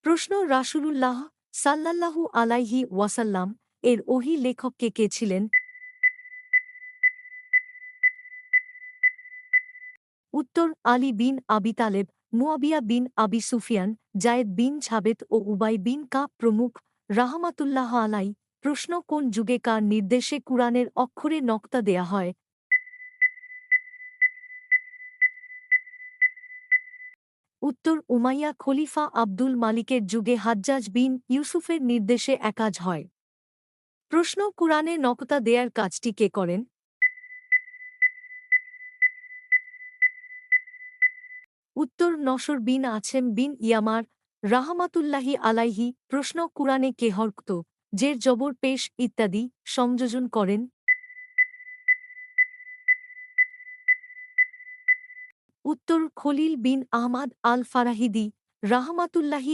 প্রশ্ন রাসূলুল্লাহ সাল্লাল্লাহু আলাইহি ওয়াসাল্লাম এর ওহী লেখক কে ছিলেন? উত্তর আলী বিন আবি তালেব, মুয়াবিয়া বিন আবি সুফিয়ান, জায়েদ বিন ছাবেত ও উবাই বিন কাব প্রমুখ রাহমাতুল্লাহ আলাই। প্রশ্ন কোন যুগে কার নির্দেশে কুরআনের অক্ষরে নক্তা দেয়া হয়? উত্তর উমাইয়া খলিফা আব্দুল মালিকের যুগে হাজ্জাজ বিন ইউসুফের নির্দেশে একাজ হয়। প্রশ্ন কুরআনে নকতা দেয়ার কাজটি কে করেন? উত্তর নসর বিন আছেম বিন ইয়ামার রাহমাতুল্লাহি আলাইহি। প্রশ্ন কুরআনে কে হরকত, জের জবর পেশ ইত্যাদি সংযোজন করেন? উত্তর খলিল বিন আহমাদ আল ফারাহিদি রাহমাতুল্লাহি